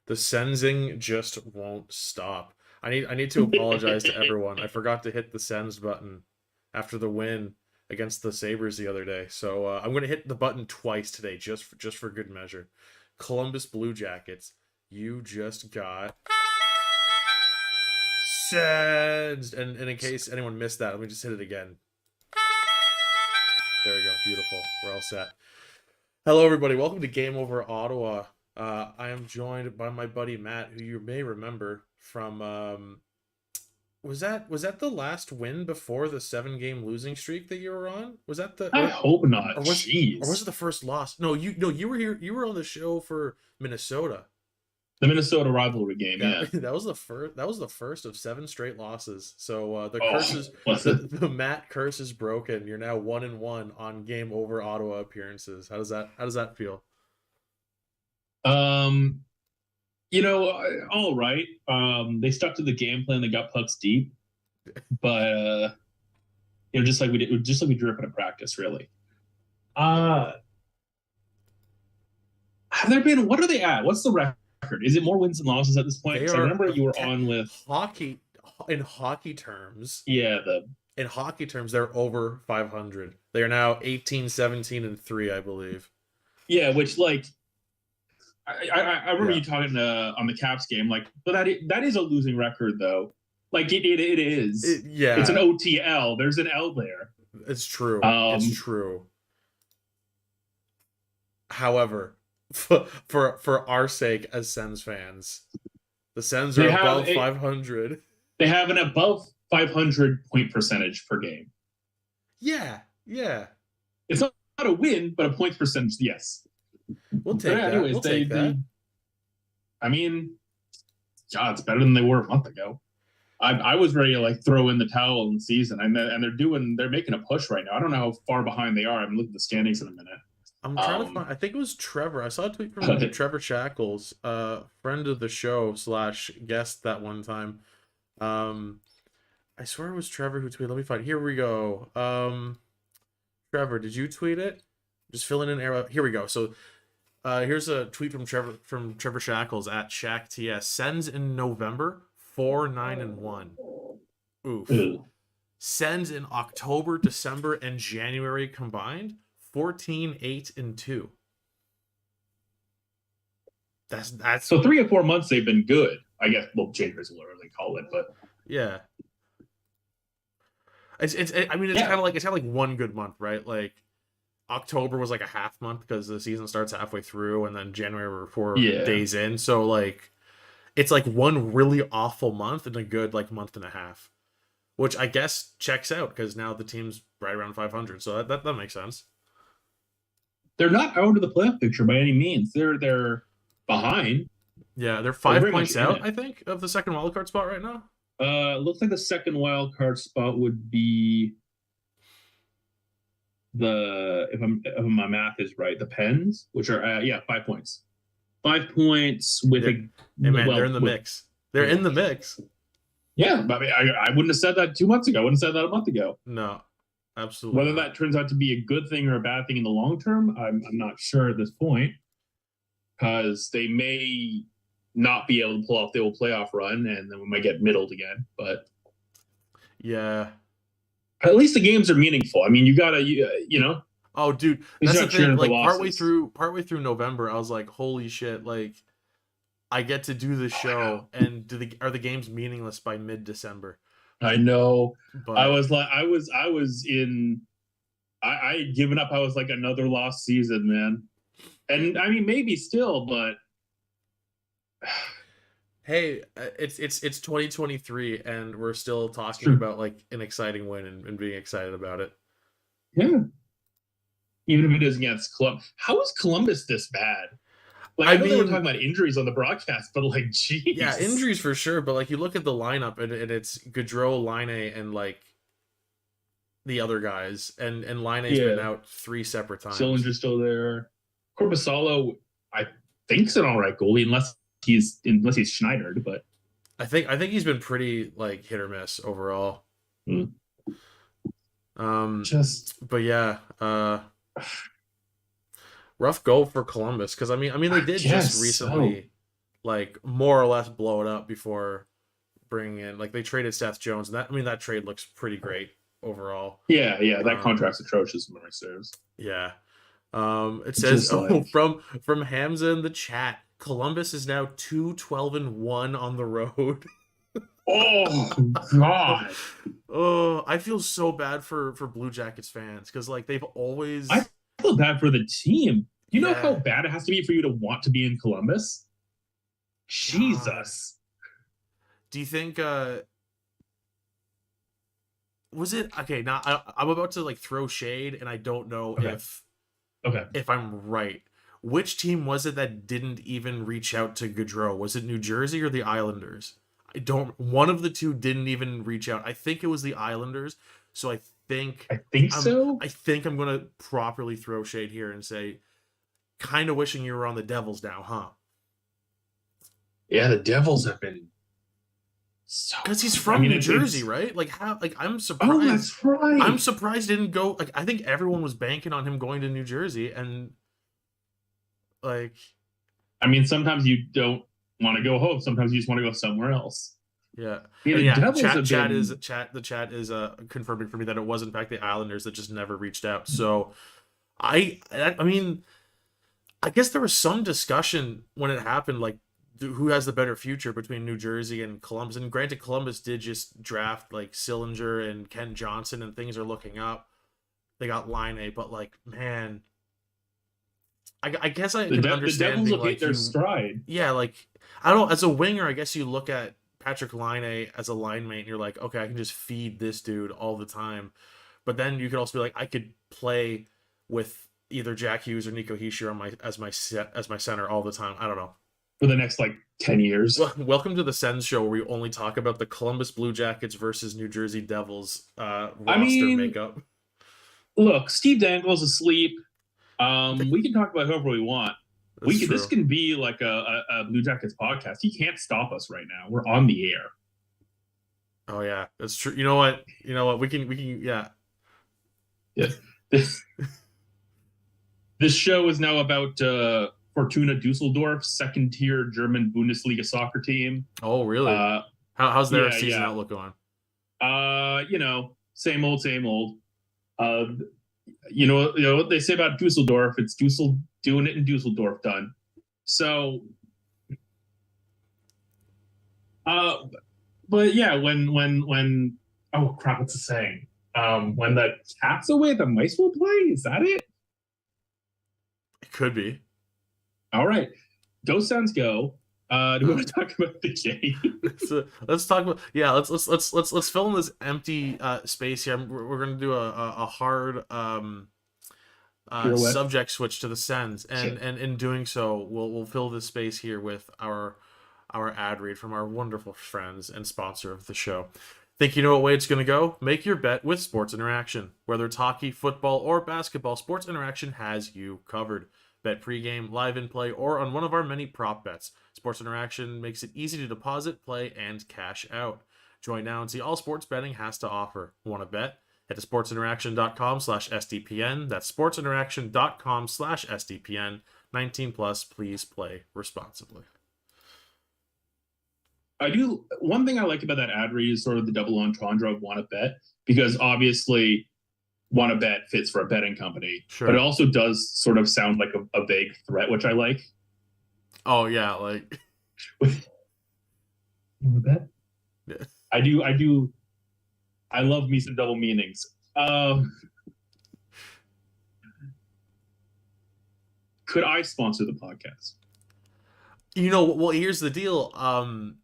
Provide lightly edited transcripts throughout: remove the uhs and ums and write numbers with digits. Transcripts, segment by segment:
The sensing just won't stop. I need to apologize to everyone. I forgot to hit the sends button after the win against the Sabres the other day. So I'm gonna hit the button twice today, just for good measure. Columbus Blue Jackets, you just got sensed. And in case anyone missed that, let me just hit it again. There we go. Beautiful. We're all set. Hello, everybody. Welcome to Game Over Ottawa. I am joined by my buddy Matt, who you may remember from. Was that the last win before the 7-game losing streak that you were on? Was that the? I hope not. Or was Jeez. it the first loss? No, you were here. You were on the show for Minnesota. The Minnesota rivalry game, That yeah. that was the first. That was the first of 7 straight losses. So the curse Oh, is was the it? the Matt curse is broken. You're now 1-1 on Game Over Ottawa appearances. How does that feel? Um, all right. They stuck to the game plan. They got pucks deep, but just like we drew up in a practice, really. Uh have there been? What are they at? What's the record? Is it more wins than losses at this point? They Because I are remember you were on with, hockey in hockey terms. yeah, the In hockey terms, they're over 500. They are now 18, 17, and 3, I believe. yeah, which like I remember Yeah. you talking on the Caps game, like, but that is a losing record though. Like it is. It's an Yeah, OTL. There's an L there. it's true. It's Um, true. However, for our sake as Sens fans, the Sens are they have above 500. an above 500 point percentage per game. Yeah, yeah. It's not a win, but a points percentage, yes. We'll But take that. anyways, We'll take that. I mean, yeah, it's better than they were a month ago. I was ready to like throw in the towel in the season, and they're making a push right now. I don't know how far behind they are. I'm looking at the standings in a minute. I'm trying to Um, find. I think it was Trevor. I saw a tweet from but Trevor Shackles, friend of the show slash guest that one time. Um, I swear it was Trevor who tweeted. Let me find. Here we go. Trevor, did you tweet it? Just filling in arrow. Here we go. So, here's a tweet from Trevor Shackles at ShackTS. Sends in November 4-9-1. Oof. Sends in October, December, and January combined 14-8-2. That's so 3 or 4 months they've been good. I guess. Well, January's whatever they call it, but yeah. I mean, yeah, it's kind of like one good month, right? Like October was like a half month because the season starts halfway through, and then January we're four yeah. days in. So like, it's like one really awful month and a good like month and a half, which I guess checks out because now the team's right around 500. So that makes sense. They're not out of the playoff picture by any means. They're behind. Yeah, they're They're five very much points in out, it. I think, of the second wildcard spot right now. Looks like the second wild card spot would be if my math is right, the Pens, which are 5 points, 5 points with Yeah, a hey man, they're well in the with mix. They're in the mix. yeah. I mean, I wouldn't have said that 2 months ago. I wouldn't have said that a month ago. No, absolutely Whether not. that turns out to be a good thing or a bad thing in the long term, I'm not sure at this point because they may not be able to pull off the old playoff run, and then we might get middled again. But Yeah. at least the games are meaningful. I mean, you know, Oh, dude, these that's are the not thing. cheering for Like losses. partway through November, I was like, "Holy shit!" Like, I get to do this Oh, I know. show, and are the games meaningless by mid-December? I know. I But was like, I was in. I had given up. I was like another lost season, man. And I mean, maybe still, but hey, it's 2023, and we're still it's talking true. about like an exciting win and being excited about it. Yeah. Even if it is against Columbus, how is Columbus this bad? Like, I I know they were talking mean, about injuries on the broadcast, but like, yeah, jeez. injuries for sure, but like you look at the lineup, and it's Gaudreau, Line, and like the other guys, and Line's been Yeah. out 3 separate times. Sillinger's still there. Corpusalo, I think's an all right goalie, unless he's Schneidered, but I think he's been pretty like hit or miss overall. mm, Um, just but yeah, rough go for Columbus because I mean they I did just guess so. recently like more or less blow it up before bringing in, like they traded Seth Jones, and that, I mean, that trade looks pretty great overall. Yeah, that Um, contract's atrocious, memory serves. yeah. It It's says, just oh, like, from Hamza in the chat, Columbus is now 2-12-1 on the road. oh God. Oh, I feel so bad for Blue Jackets fans because like they've I always, feel bad for the team. You know how yeah, bad it has to be for you to want to be in Columbus? God. Jesus. Do you think was it okay? Now I'm about to like throw shade, and I don't know Okay. Okay. if I'm right. Which team was it that didn't even reach out to Gaudreau? Was it New Jersey or the Islanders? I don't. One of the two didn't even reach out. I think it was the Islanders. So I think so. I think I'm gonna properly throw shade here and say, kind of wishing you were on the Devils now, huh? Yeah, the Devils have been so Because he's good. I from mean, New Jersey, it's right? Like how? Like oh, that's I'm right. surprised he didn't go. Like I think everyone was banking on him going to New Jersey, and like I mean, sometimes you don't want to go home. Sometimes you just want to go somewhere else. yeah, Yeah, and the yeah. Devils have been. The chat is confirming for me that it was in fact the Islanders that just never reached out. So I mean, I guess there was some discussion when it happened, like who has the better future between New Jersey and Columbus. And granted, Columbus did just draft like Sillinger and Ken Johnson, and things are looking up. They got Line A, but like man, I guess I can The understand Devils being have hit like their you, stride. yeah, like I don't, as a winger, I guess you look at Patrick Line as a line mate and you're like, okay, I can just feed this dude all the time. But then you could also be like, I could play with either Jack Hughes or Nico Hischier on my as my center all the time. I don't know. For the next like 10 years. Well, welcome to the Sens show where we only talk about the Columbus Blue Jackets versus New Jersey Devils I roster mean, makeup. look, Steve Dangle's asleep. We can talk about whoever we want. That's This true. can be like a Blue Jackets podcast. He can't stop us right now. We're on the air. Oh yeah, that's true. You know what? We can yeah. Yeah. This show is now about Fortuna Dusseldorf, second tier German Bundesliga soccer team. Oh really? Uh, How's their yeah, season yeah. outlook going? You know, same old, same old. Uh, you know what they say about Dusseldorf? It's doing it in Dusseldorf done. So, uh, but yeah, when oh crap, what's the saying? When the cat's away, the mice will play. Is that it? It could be. All right, go Suns go. Do we want to talk about the game? So let's talk about let's fill in this empty space here. We're gonna do a hard Pirouette. subject switch to the Sens, Shit. and in doing so, we'll fill this space here with our ad read from our wonderful friends and sponsor of the show. Think you know what way it's going to go? Make your bet with Sports Interaction. Whether it's hockey, football, or basketball, Sports Interaction has you covered. Bet pregame, live in play, or on one of our many prop bets. Sports Interaction makes it easy to deposit, play, and cash out. Join now and see all sports betting has to offer. Want to bet? Head to sportsinteraction.com/SDPN. That's sportsinteraction.com/SDPN. 19 plus, please play responsibly. I do. One thing I like about that ad read is sort of the double entendre of want to bet, because obviously want to bet fits for a betting company, Sure. but it also does sort of sound like a vague threat, which I like. Oh, yeah, like. Want to bet? Yeah. I do. I love me some double meanings. Could I sponsor the podcast? Well, here's the deal.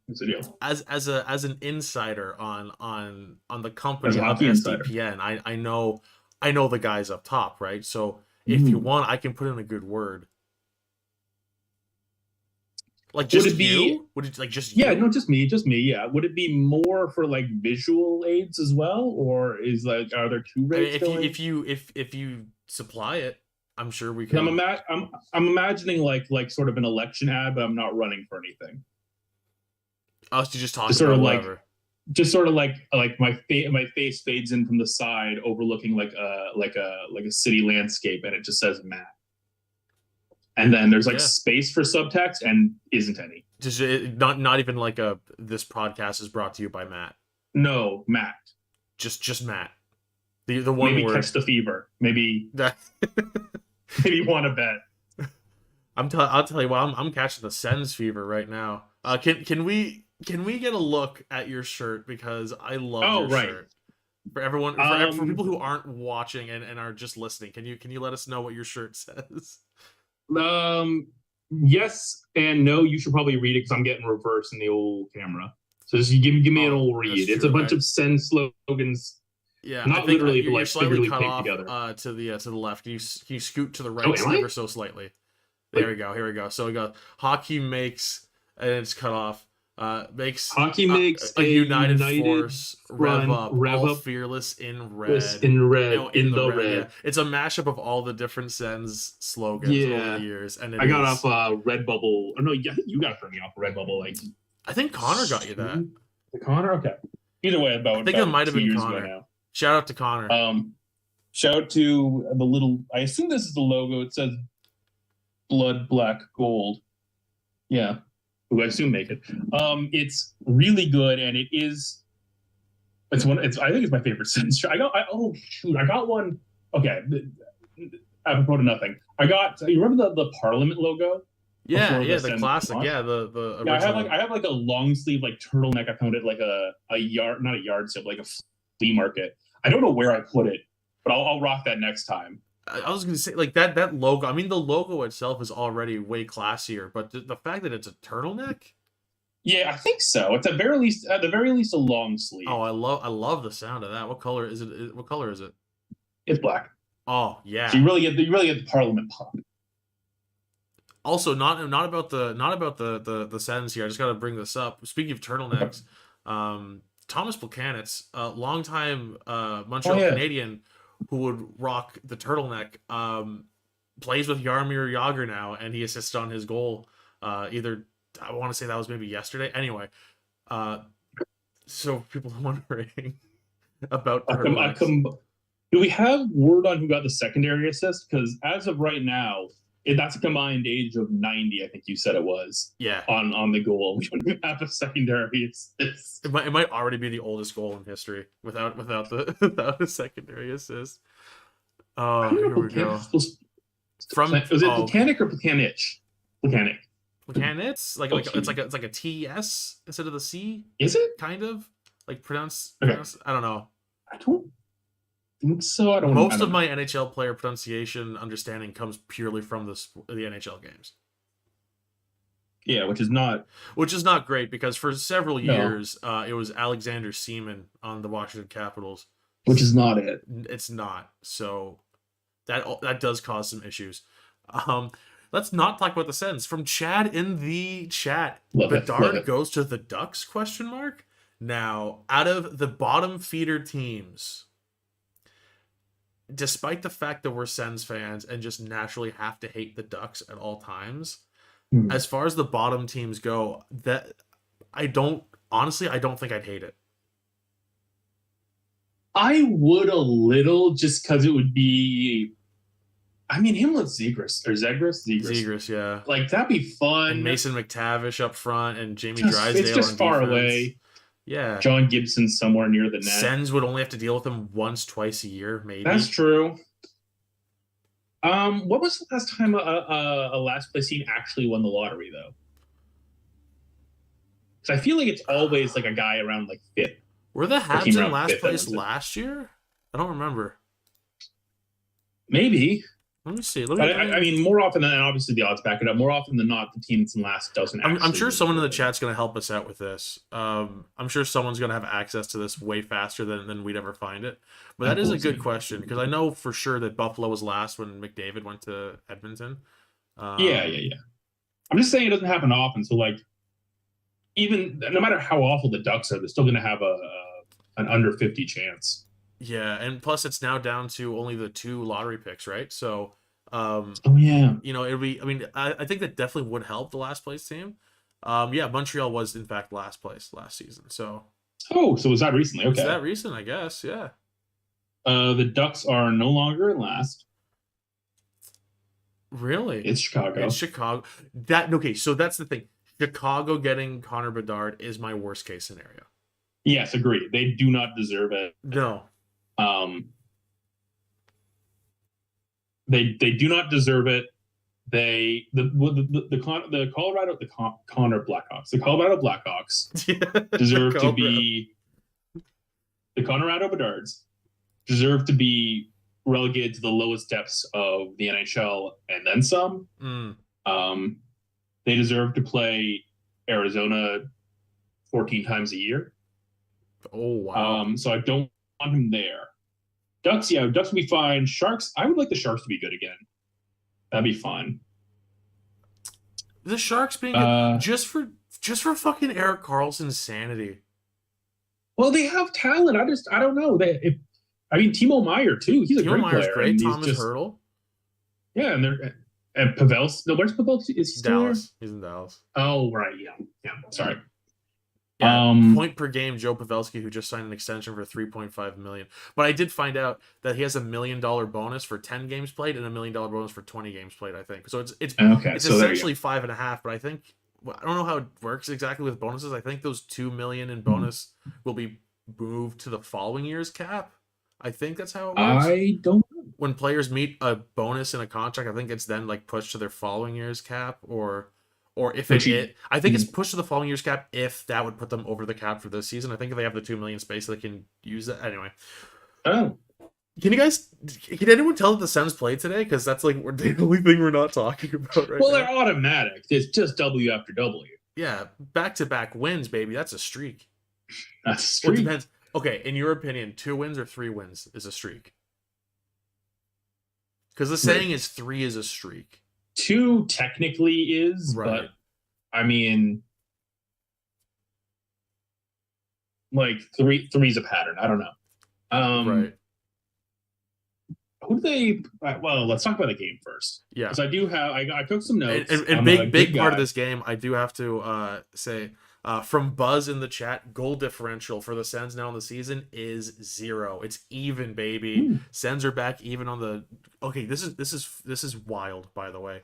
What's the deal? As an insider on the As company a of hockey insider. SDPN, I know the guys up top, right? So if you want, I can put in a good word. Like Would just it be? you? Would it like just Yeah, you? no, just me, just me. Yeah. Would it be more for like visual aids as well, or is like are there two I mean, rates going? if you supply it, I'm sure we 'Cause can. I'm imagining like sort of an election ad, but I'm not running for anything. Us to just talk Just sort about of whatever. just sort of like my face fades in from the side, overlooking like a city landscape, and it just says Matt. and then there's like Yeah. space for subtext and isn't any. Just not even like a this podcast is brought to you by Matt. No, Matt. Just Matt. The one Maybe word. catch the fever. Maybe That maybe want to bet. I'll tell you what, I'm catching the Sens fever right now. Can we get a look at your shirt, because I love Oh your right. shirt. For everyone, for people who aren't watching and are just listening, can you let us know what your shirt says? Yes and no. You should probably read it because I'm getting reverse in the old camera. So just give me an old read. It's a bunch of Send slogans. Yeah, Not literally, but you're like slightly figuratively cut taped off together. to the left. Can you scoot to the right Oh, am I? ever so slightly? There we go. Here we go. So we got hockey makes, and it's cut off. Makes Hockey makes a united force rev front, up, rev all up, fearless in was red. in red, No, in the red. red. Yeah. It's a mashup of all the different Sens slogans over the years, and I got off Redbubble. Oh no, I think you got it for me off Redbubble. Like, I think Connor got you that. The Connor, okay. Either way, I think it might have been Connor. now. Shout out to Connor. Shout out to the little. I assume this is the logo. It says blood black gold. Yeah, who I assume make it. It's really good, and it is. It's one. It's. I think it's my favorite Sens. I got one. Okay, apropos to nothing. You remember the Parliament logo? Yeah, the classic. Launch? Yeah, the original. Yeah, I have like a long sleeve like turtleneck. I found it like a yard, not a yard sale, like a flea market. I don't know where I put it, but I'll rock that next time. I was gonna say, like, that logo. I mean, the logo itself is already way classier, but the fact that it's a turtleneck. Yeah, I think so. It's at the very least a long sleeve. Oh, I love the sound of that. What color is it? What color is it? It's black. Oh yeah. So you really get the Parliament pop. Also, not about the sentence here. I just got to bring this up. Speaking of turtlenecks, Thomas Plekanec, a longtime Montreal Canadian who would rock the turtleneck, plays with Jaromir Jagr now, and he assisted on his goal. Either I want to say that was maybe yesterday. Anyway, so people are wondering about turtlenecks. Do we have word on who got the secondary assist? Because as of right now, that's a combined age of 90, I think you said it was. Yeah. On the goal. We don't even have a secondary assist. It might already be the oldest goal in history without a secondary assist. Oh, here we go. Was it Plekanec or Plekanec? Plekanec. Plekanec? It's like a TS instead of the C? Is it? Kind of? Like pronounce I don't know. I don't think so. Most of my NHL player pronunciation understanding comes purely from the NHL games. Yeah, which is not great, because for several years it was Alexander Seaman on the Washington Capitals, which is not it. It's not. So that does cause some issues. Let's not talk about the Sens. From Chad in the chat, Bedard goes to the Ducks? ? Now, out of the bottom feeder teams, despite the fact that we're Sens fans and just naturally have to hate the Ducks at all times, as far as the bottom teams go, that I don't think I'd hate it. I would a little, just because it would be. I mean, him with Zegras, yeah. Like, that'd be fun. And Mason McTavish up front, and Jamie Drysdale. It's just far away. Yeah. John Gibson somewhere near the net. Sens would only have to deal with him once, twice a year, maybe. That's true. What was the last time a last place team actually won the lottery, though? Because I feel like it's always like a guy around like fifth. Were the Habs in last place last year? I don't remember. Maybe. Let me see. I mean, more often than not, obviously the odds back it up. More often than not, the team that's in last doesn't. I'm sure someone in the chat's going to help us out with this. I'm sure someone's going to have access to this way faster than we'd ever find it. But that is a good question, because I know for sure that Buffalo was last when McDavid went to Edmonton. Yeah. I'm just saying it doesn't happen often. So, like, even no matter how awful the Ducks are, they're still going to have an under 50 chance. Yeah, and plus it's now down to only the 2 lottery picks, right? So, it'll be. I mean, I think that definitely would help the last place team. Yeah, Montreal was in fact last place last season. So. Oh, so was that recently? Okay. It's that recent, I guess. Yeah. The Ducks are no longer in last. Really? It's It's Chicago. Chicago. That okay, so that's the thing. Chicago getting Connor Bedard is my worst case scenario. Yes, agree. They do not deserve it. No. Um, they do not deserve it. They the Colorado Connor Blackhawks. The Colorado Blackhawks deserve to Colorado. be the Colorado Bedards deserve to be relegated to the lowest depths of the NHL and then some. Mm. Um, they deserve to play Arizona 14 times a year. Oh wow. So I don't want him there. Ducks, yeah, Ducks would be fine. Sharks, I would like the Sharks to be good again. That'd be fun. The Sharks being good Uh, just for fucking Eric Carlson's sanity. well, they have talent. I don't know. I mean, Timo Meyer too. He's a Timo great Meyer's player, great. and he's Thomas just Hurdle. yeah. And Pavelski. No, where's Pavelski? Is he still there? Dallas. He's in Dallas. Oh, right. Yeah. Sorry. Yeah, Um. point per game, Joe Pavelski, who just signed an extension for 3.5 million. But I did find out that he has $1 million bonus for 10 games played and $1 million bonus for 20 games played. I think so. It's Okay. it's So there you essentially 5.5. But I think I don't know how it works exactly with bonuses. I think those 2 million in go. bonus will be moved to the following year's cap. I think that's how it works. I don't know. When players meet a bonus in a contract, I think it's then like pushed to their following year's cap, or if Which I think it's pushed to the following year's cap if that would put them over the cap for this season. I think if they have the 2 million space, they can use that anyway. oh, Can anyone tell that the Sens played today? Because that's like the only thing we're not talking about right well, now. they're automatic. It's just W after W. Yeah, back-to-back wins, baby. That's a streak. That's a Well, it streak. depends. Okay, in your opinion, 2 wins or 3 wins is a streak? Because the saying is 3 is a streak. 2 technically is, Right. but I mean, like three's a pattern. I don't know. Right. Who do they? Well, let's talk about the game first. Yeah. Because I do have. I took some notes. And big part of this game, I do have to say, from Buzz in the chat, goal differential for the Sens now in the season is 0. It's even, baby. Ooh. Sens are back even on the. Okay, this is wild, by the way.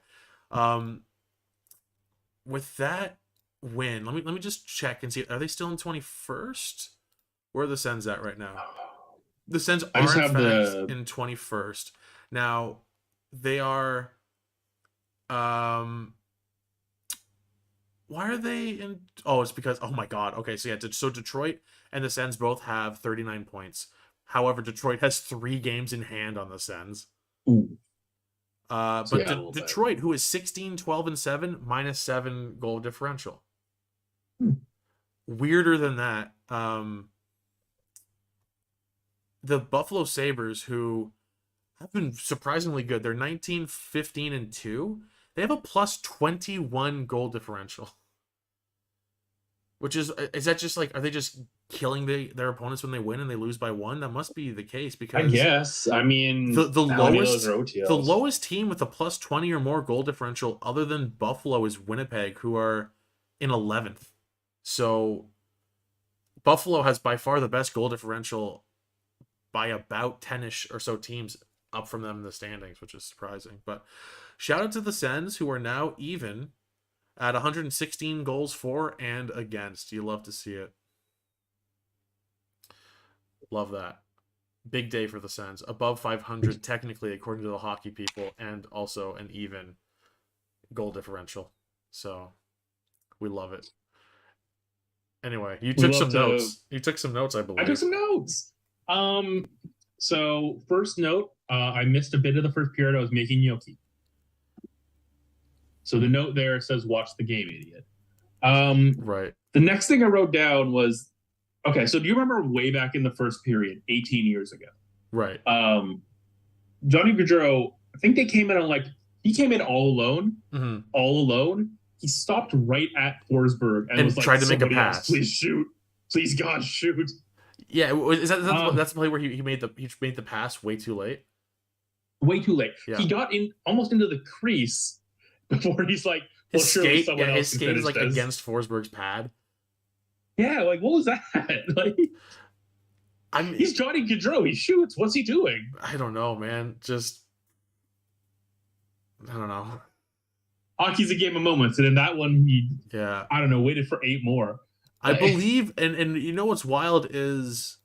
With that win, let me just check and see. Are they still in 21st? Where are the Sens at right now? The Sens are in fact in 21st. Now, they are why are they in it's because oh my god. Okay, so yeah, so Detroit and the Sens both have 39 points. However, Detroit has 3 games in hand on the Sens. Ooh. But Detroit, who is 16, 12, and 7, -7 goal differential. Weirder than that, the Buffalo Sabres, who have been surprisingly good. They're 19, 15, and 2. They have a +21 goal differential. Which is that just like, are they just killing their opponents when they win and they lose by 1? That must be the case, because I guess. I mean, the lowest team with a +20 or more goal differential other than Buffalo is Winnipeg, who are in 11th. So Buffalo has by far the best goal differential by about 10-ish or so teams up from them in the standings, which is surprising. But shout out to the Sens, who are now even at 116 goals for and against. You love to see it. Love that. Big day for the Sens. Above 500, technically, according to the hockey people, and also an even goal differential. So we love it. Anyway, you took some notes. You took some notes, I believe. I took some notes. So first note, I missed a bit of the first period. I was making gnocchi. So the note there says, "Watch the game, idiot." Right. The next thing I wrote down was, okay. So do you remember way back in the first period, 18 years ago? Right. Johnny Gaudreau, I think they came in on he came in all alone. Mm-hmm. All alone. He stopped right at Forsberg and was like, tried to make a pass. Please shoot. Please, God, shoot. Yeah, is that's the play where he made the pass way too late? Way too late. Yeah. He got in almost into the crease before he's like, well, his surely skate, someone else his skate is like this. against Forsberg's pad. Yeah, like what was that? He's Johnny Gaudreau. He shoots. What's he doing? I don't know, man. Just I don't know. Hockey's a game of moments, and in that one, he, Yeah. I don't know, waited for 8 more. I believe, and you know what's wild is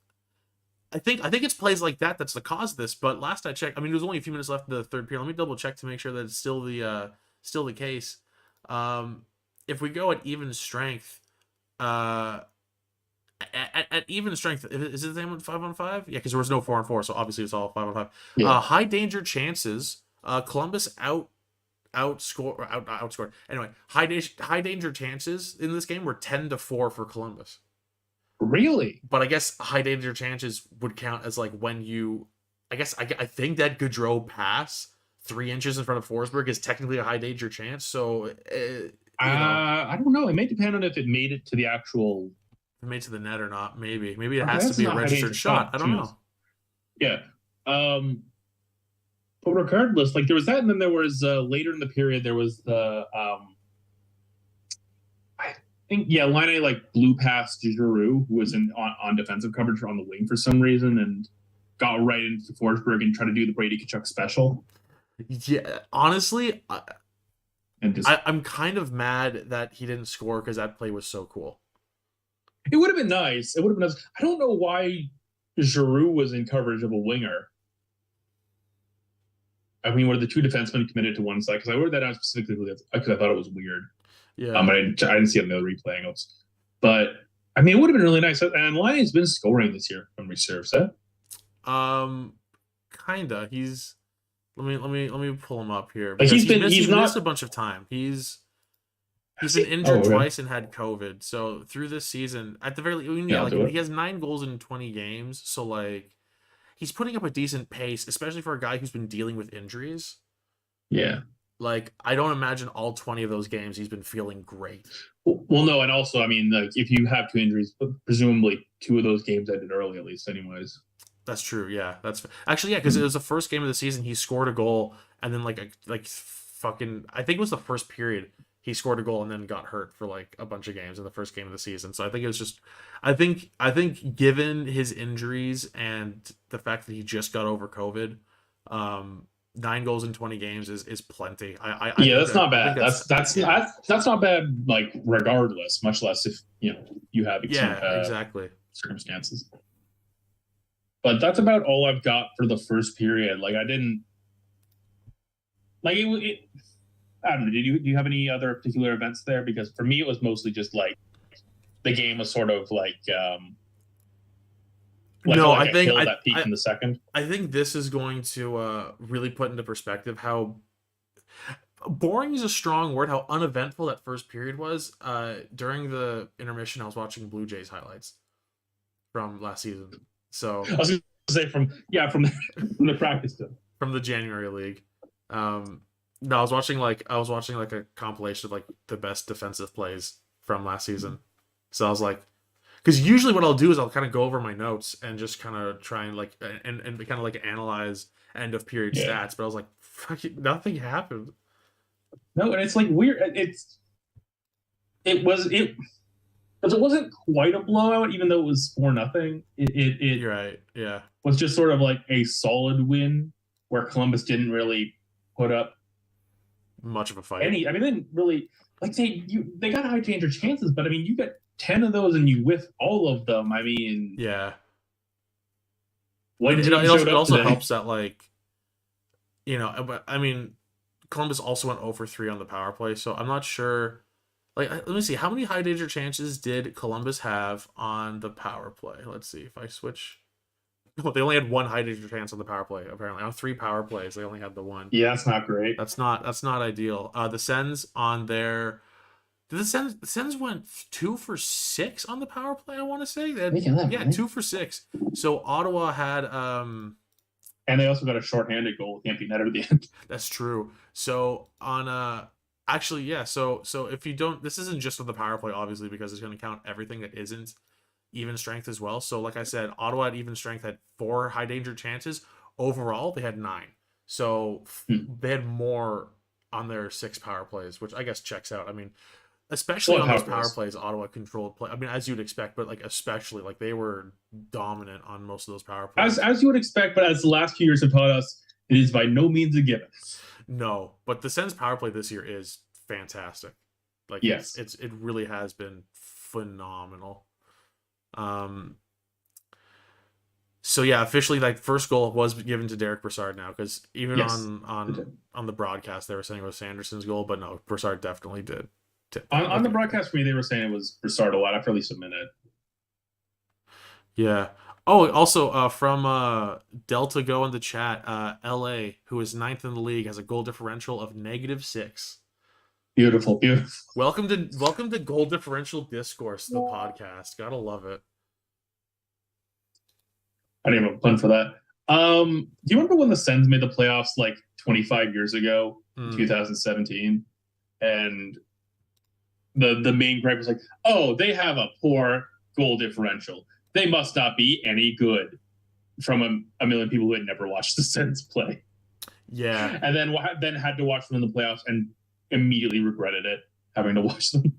I think it's plays like that that's the cause of this. But last I checked, I mean, there's only a few minutes left in the third period. Let me double check to make sure that it's still the case. Um, if we go at even strength, uh, at even strength, is it the same with 5-on-5? Yeah, because there was no 4-on-4, so obviously it's all 5-on-5. Yeah. High danger chances. Columbus outscored. Anyway, high danger chances in this game were 10-4 for Columbus. Really? But I guess high danger chances would count as like when you. I think that Gaudreau pass 3 inches in front of Forsberg is technically a high danger chance. So I don't know. It may depend on if it made it to the actual. made to the net or not. Maybe it Okay, has to that's be a not high registered danger. shot. I don't know. Yeah. But regardless, like there was that, and then there was later in the period there was the I think Line like blew past Giroux, who was on defensive coverage on the wing for some reason, and got right into Forsberg and tried to do the Brady Tkachuk special. Yeah, honestly, And just I'm kind of mad that he didn't score because that play was so cool. it would have been nice. It would have been nice. I don't know why Giroux was in coverage of a winger. I mean, were the two defensemen committed to one side? Because I wrote that out specifically because I thought it was weird. Yeah. But I didn't see it in the replay angles. But I mean, it would have been really nice. And Laine has been scoring this year from reserve set. Kinda. He's let me pull him up here. Like He's missed a bunch of time. He's been injured twice and had COVID. So through this season, at the very least, he has 9 goals in 20 games. So like he's putting up a decent pace, especially for a guy who's been dealing with injuries. Yeah. Like, I don't imagine all 20 of those games he's been feeling great. Well, no, and also, I mean, like, if you have 2 injuries, presumably 2 of those games ended early, at least, anyways. That's true, yeah. That's actually, yeah, because it was the first game of the season, he scored a goal, and then, fucking, I think it was the first period, he scored a goal and then got hurt for, like, a bunch of games in the first game of the season. So I think it was just, I think given his injuries and the fact that he just got over COVID, 9 goals in 20 games is plenty. That's not bad. That's not bad. Like regardless, much less if you have exactly circumstances. But that's about all I've got for the first period. Like I didn't like it. I don't know. Do you have any other particular events there? Because for me, it was mostly just like the game was sort of like. I think that peak in the second. I think this is going to really put into perspective how boring is a strong word. How uneventful that first period was. During the intermission, I was watching Blue Jays highlights from last season. So I was going to say from the practice team. From the January League. No, I was watching like a compilation of like the best defensive plays from last season. So I was like. Because usually what I'll do is I'll kind of go over my notes and just kind of try and like and kind of like analyze end of period stats. But I was like, fucking nothing happened. No, and it's like weird. It wasn't quite a blowout, even though it was 4-0. You're right. Yeah. Was just sort of like a solid win where Columbus didn't really put up much of a fight. I mean, they didn't really like they got high danger chances, but I mean, you got 10 of those and you whiff all of them. I mean, yeah. It also helps that like, I mean, Columbus also went 0-for-3 on the power play, so I'm not sure. Like, let me see, how many high danger chances did Columbus have on the power play? Let's see if I switch. Oh, they only had 1 high danger chance on the power play. Apparently, on 3 power plays, they only had the 1. Yeah, that's not great. That's not ideal. The Sens on their. The Sens went 2-for-6 on the power play, I want to say. 2-for-6. So Ottawa had and they also got a shorthanded goal with the empty netter at the end. That's true. So on actually, yeah, so if you don't, this isn't just on the power play, obviously, because it's going to count everything that isn't even strength as well. So like I said, Ottawa at even strength had 4 high danger chances. Overall, they had 9. So they had more on their 6 power plays, which I guess checks out. I mean, especially on those power plays, Ottawa controlled play. I mean, as you'd expect, but like especially like they were dominant on most of those power plays. As you would expect, but as the last few years have taught us, It is by no means a given. No, but the Sens power play this year is fantastic. Like Yes. it really has been phenomenal. Um, so yeah, officially, like first goal was given to Derek Brassard now, because even Yes. on the broadcast they were saying it was Sanderson's goal, but no, Brassard definitely did tip that. On the Okay, broadcast for me, they were saying it was Broussard a lot after at least a minute. yeah. Oh, also from Delta Go in the chat, LA, who is ninth in the league, has a goal differential of -6. Beautiful, beautiful. Welcome to goal differential discourse, the podcast. Gotta love it. I didn't have a pun for that. Do you remember when the Sens made the playoffs like 25 years ago, 2017? And the main gripe was like, oh, they have a poor goal differential. They must not be any good, from a million people who had never watched the Sens play. Yeah. And then had to watch them in the playoffs and immediately regretted it, having to watch them.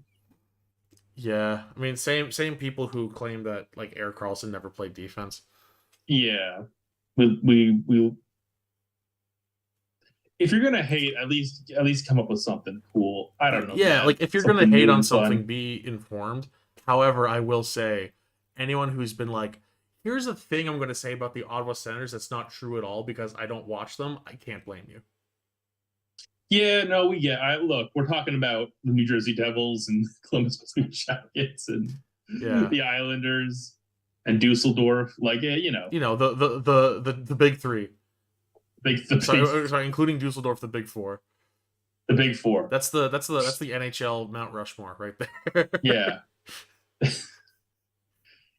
Yeah. I mean, same people who claim that like Erik Karlsson never played defense. Yeah. We if you're gonna hate, at least come up with something cool. I don't know. Yeah, man. like if you're Something gonna hate new on and fun. something, be informed. However, I will say, anyone who's been like, here's a thing I'm gonna say about the Ottawa Senators that's not true at all because I don't watch them, I can't blame you. Yeah, no, look, we're talking about the New Jersey Devils and Columbus Blue Jackets and the Islanders and Dusseldorf. Like, yeah, you know the big three. Sorry, including Dusseldorf, the big four. The big four. That's the NHL Mount Rushmore right there. Yeah.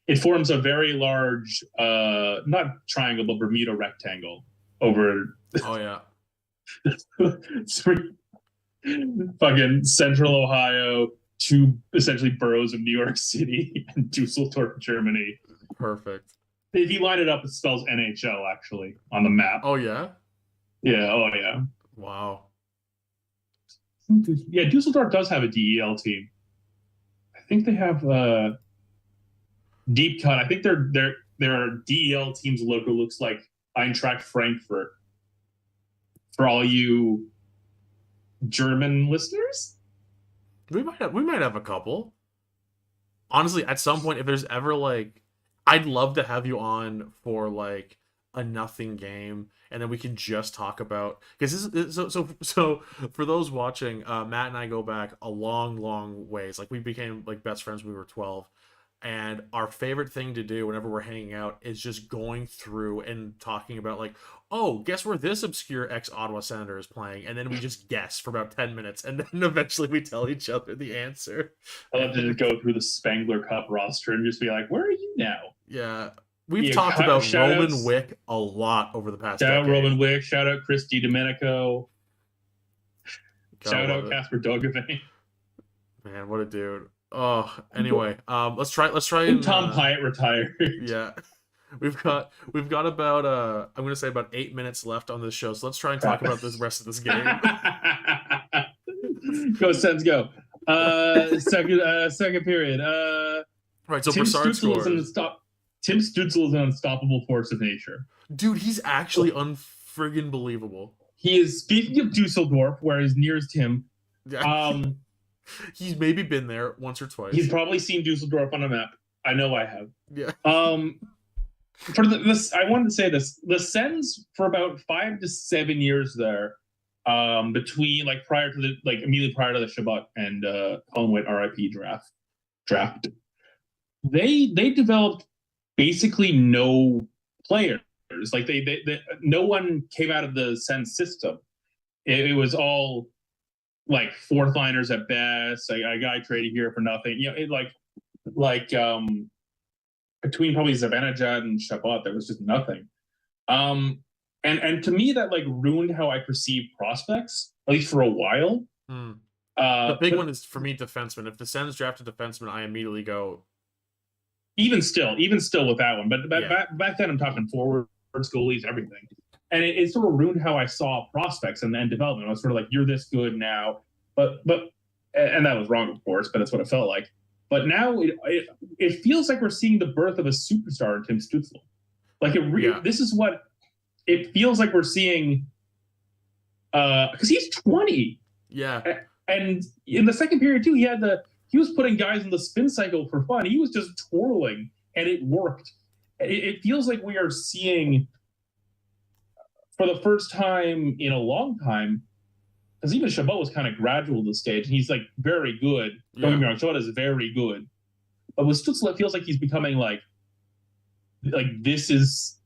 It forms a very large, not triangle, but Bermuda rectangle over. Oh yeah. Fucking Central Ohio, two essentially boroughs of New York City, and Dusseldorf, Germany. Perfect. If you line it up, it spells NHL actually on the map. Oh yeah. Yeah. Oh yeah. Wow. Yeah, Dusseldorf does have a DEL team. I think they have deep cut. I think their DEL team's logo looks like Eintracht Frankfurt. For all you German listeners, we might have a couple. Honestly, at some point, if there's ever like, I'd love to have you on for like a nothing game, and then we can just talk about, because so for those watching, Matt and I go back a long ways. Like we became like best friends when we were 12. And our favorite thing to do whenever we're hanging out is just going through and talking about like, oh, guess where this obscure ex-Ottawa Senator is playing? And then we just guess for about 10 minutes. And then eventually we tell each other the answer. I love to just go through the Spangler Cup roster and just be like, where are you now? Yeah. We've talked about Roman Wick a lot over the past decade. Shout out Roman Wick. Shout out Chris DiDomenico. Shout out Casper Dogevin. Man, what a dude. Oh, anyway, let's try and Tom Pyatt retired. Yeah. We've got about I'm gonna say about 8 minutes left on this show, so let's try and talk about this rest of this game. Go Sens, go. Second period. Right, so Brassard scores. Tim Stützle is an unstoppable force of nature. Dude, he's actually unfriggin' believable. He is, speaking of Dusseldorf, where he's nearest him. He's maybe been there once or twice. He's probably seen Dusseldorf on a map. I know I have. Yeah. For this, I wanted to say this: the Sens for about 5 to 7 years there, between like immediately prior to the Shabbat and Colin White RIP draft, they developed basically no players. Like they no one came out of the Sens system. It was all like fourth liners at best. A guy traded here for nothing. You know, it like between probably Zibanejad and Shabbat, there was just nothing. And to me, that like ruined how I perceive prospects, at least for a while. The big one is for me defenseman. If the Sens draft a defenseman, I immediately go. Even still with that one, but back then I'm talking forwards, goalies, everything. And it sort of ruined how I saw prospects and then development. I was sort of like, you're this good now, but and that was wrong, of course, but that's what it felt like. But now it feels like we're seeing the birth of a superstar in Tim Stützle. Like this is what it feels like we're seeing because he's 20. Yeah. And in the second period too, he was putting guys in the spin cycle for fun. He was just twirling, and it worked. It feels like we are seeing for the first time in a long time, because even Chabot was kind of gradual at this stage, and he's like very good. Don't get me wrong, Chabot is very good, but with Stützle, it feels like he's becoming like this is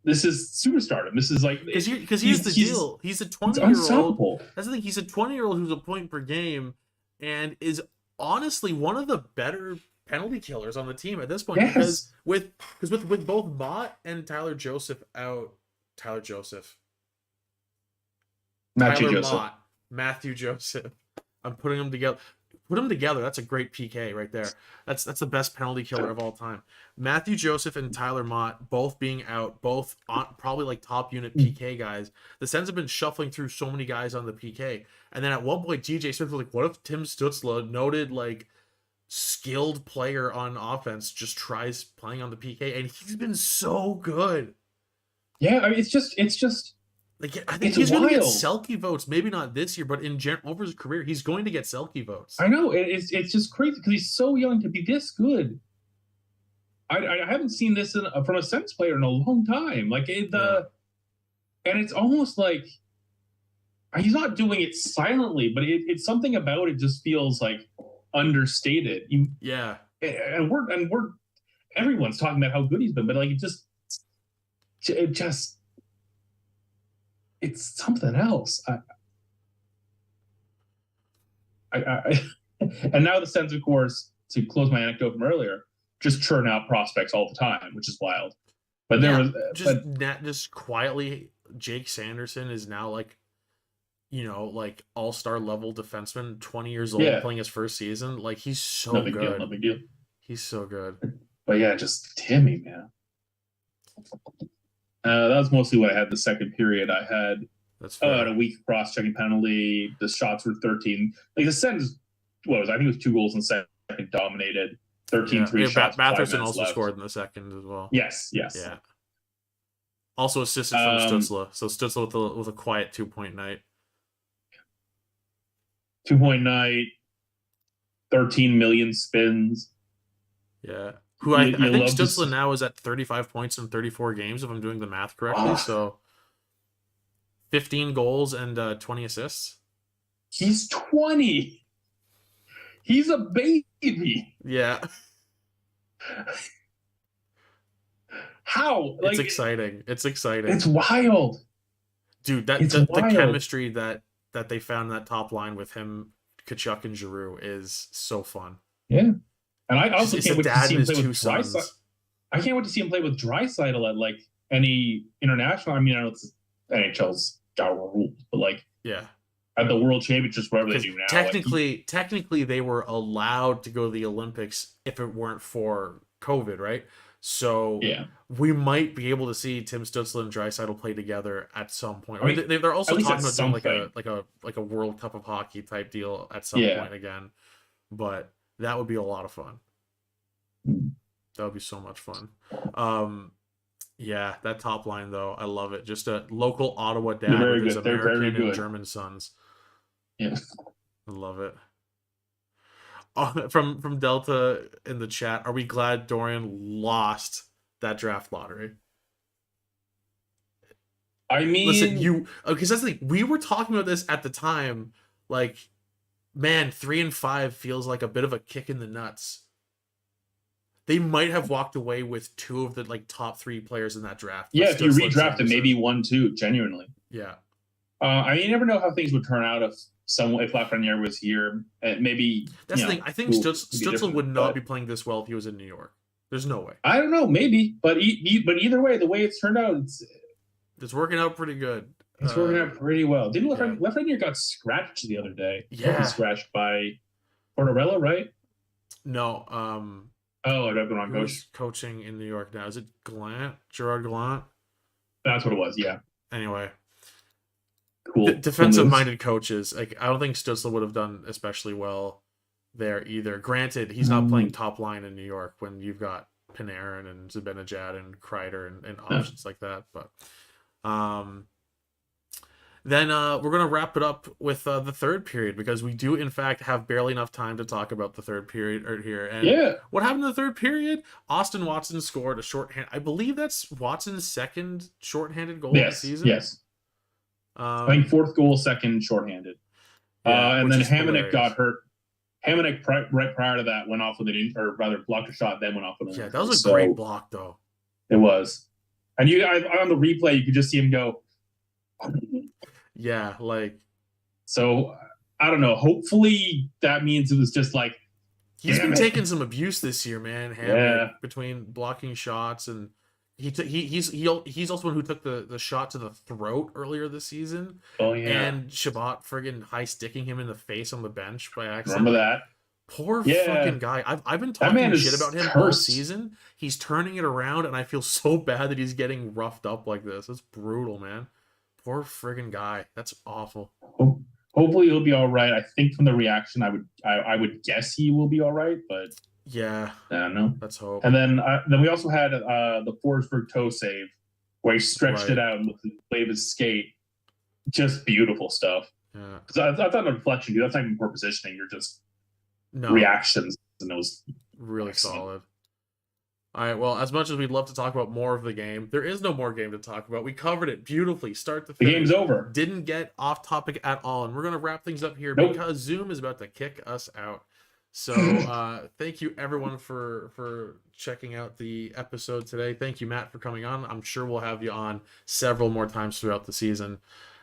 superstardom. This is like because here's the deal. He's a 20-year-old. That's the thing. He's a 20-year-old who's a point per game, and is honestly one of the better penalty killers on the team at this point. Yes. Because with both Mott and Tyler Joseph out, Matthew Joseph. I'm putting them together. Put them together. That's a great PK right there. That's the best penalty killer of all time. Matthew Joseph and Tyler Mott both being out, both on, probably like top unit PK guys. The Sens have been shuffling through so many guys on the PK, and then at one point, DJ Smith was like, "What if Tim Stützle, noted like skilled player on offense, just tries playing on the PK?" And he's been so good. Yeah, I mean, it's just like, I think he's going to get Selke votes. Maybe not this year, but in general over his career, he's going to get Selke votes. I know it's just crazy because he's so young to be this good. I haven't seen this from a Sens player in a long time. Like and it's almost like he's not doing it silently, but it's something about it just feels like understated. And we're everyone's talking about how good he's been, but like it just it's something else. And now the Sens, of course, to close my anecdote from earlier, just churn out prospects all the time, which is wild. But there was just quietly, Jake Sanderson is now like, like all-star level defenseman, 20 years old, playing his first season. Like, he's so good. No big deal. He's so good. But yeah, just Timmy, man. That was mostly what I had the second period. I had a weak cross-checking penalty. The shots were 13. Like the Sens, I think it was 2 goals in the second, dominated. 13-3 shots. Matherson also scored in the second as well. Yes. Yeah. Also assisted from Stützle. So Stützle with a quiet 2-point night. 2-point night. 13 million spins. Yeah. I think Stützle now is at 35 points in 34 games, if I'm doing the math correctly. So 15 goals and 20 assists. He's 20. He's a baby. Yeah. How? It's exciting. It's wild. Dude, the chemistry that they found in that top line with him, Tkachuk, and Giroux is so fun. Yeah. And I also can't wait to see him play with Draisaitl. I can't wait to see him play with Draisaitl at like any international. I mean, I know it's NHL's got rules, but like at the World Championships, whatever they do now. Technically, they were allowed to go to the Olympics if it weren't for COVID, right? So we might be able to see Tim Stützle and Draisaitl play together at some point. I mean, they're also talking about doing like a World Cup of Hockey type deal at some point again, but that would be a lot of fun. That would be so much fun. That top line though, I love it. Just a local Ottawa dad with his American and German sons. Yeah, I love it. From Delta in the chat, are we glad Dorian lost that draft lottery? I mean, listen, because that's the thing. We were talking about this at the time, like, man, 3-5 feels like a bit of a kick in the nuts. They might have walked away with 2 of the like top 3 players in that draft. Yeah, if you redrafted, maybe 1-2, genuinely. Yeah. I mean, you never know how things would turn out if Lafreniere was here. Maybe that's the thing. I think Stützle would not be playing this well if he was in New York. There's no way. I don't know, maybe, but either way, the way it's turned out, it's working out pretty good. It's working out pretty well. Didn't Lafreniere got scratched the other day? Yeah, scratched by Tortorella, right? No. I got the wrong coach. Who's coaching in New York now? Is it Gallant? Gerard Gallant? That's what it was. Yeah. Anyway. Cool. Defensive-minded coaches. Like, I don't think Stützle would have done especially well there either. Granted, he's not playing top line in New York when you've got Panarin and Zibanejad and Kreider and options like that. But then we're going to wrap it up with the third period, because we do, in fact, have barely enough time to talk about the third period right here. And what happened in the third period? Austin Watson scored a shorthand. I believe that's Watson's second shorthanded goal of the season. Yes. I think fourth goal, second shorthanded. And then Hamonic got hurt. Hamonic, right prior to that, went off with or rather blocked a shot, then went off with an injury. That was a great block, though. It was. And on the replay, you could just see him go. Yeah, like. So, I don't know. Hopefully, that means it was just like. He's been taking some abuse this year, man. Hamonic, between blocking shots, and he's also one who took the shot to the throat earlier this season. Oh yeah. And Shabbat friggin' high sticking him in the face on the bench by accident. Remember that? Poor fucking guy. I've been talking shit about him all season. He's turning it around, and I feel so bad that he's getting roughed up like this. It's brutal, man. Poor friggin' guy. That's awful. Hopefully he'll be all right. I think from the reaction, I would guess he will be all right, but yeah, I don't know. Let's hope. And then we also had the Forsberg toe save, where he stretched it out and looked at the blade of his skate. Just beautiful stuff. Yeah. Because I thought the reflection, dude, that's not even poor positioning. You're just reactions, and it was really solid. All right, well, as much as we'd love to talk about more of the game, there is no more game to talk about. We covered it beautifully, start to finish. The game's over. Didn't get off topic at all, and we're going to wrap things up here because Zoom is about to kick us out. So thank you, everyone, for checking out the episode today. Thank you, Matt, for coming on. I'm sure we'll have you on several more times throughout the season.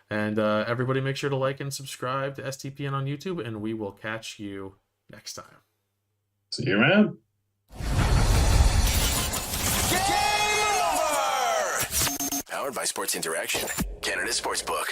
And everybody make sure to like and subscribe to STPN on YouTube, and we will catch you next time. See you around. Powered by Sports Interaction, Canada Sportsbook.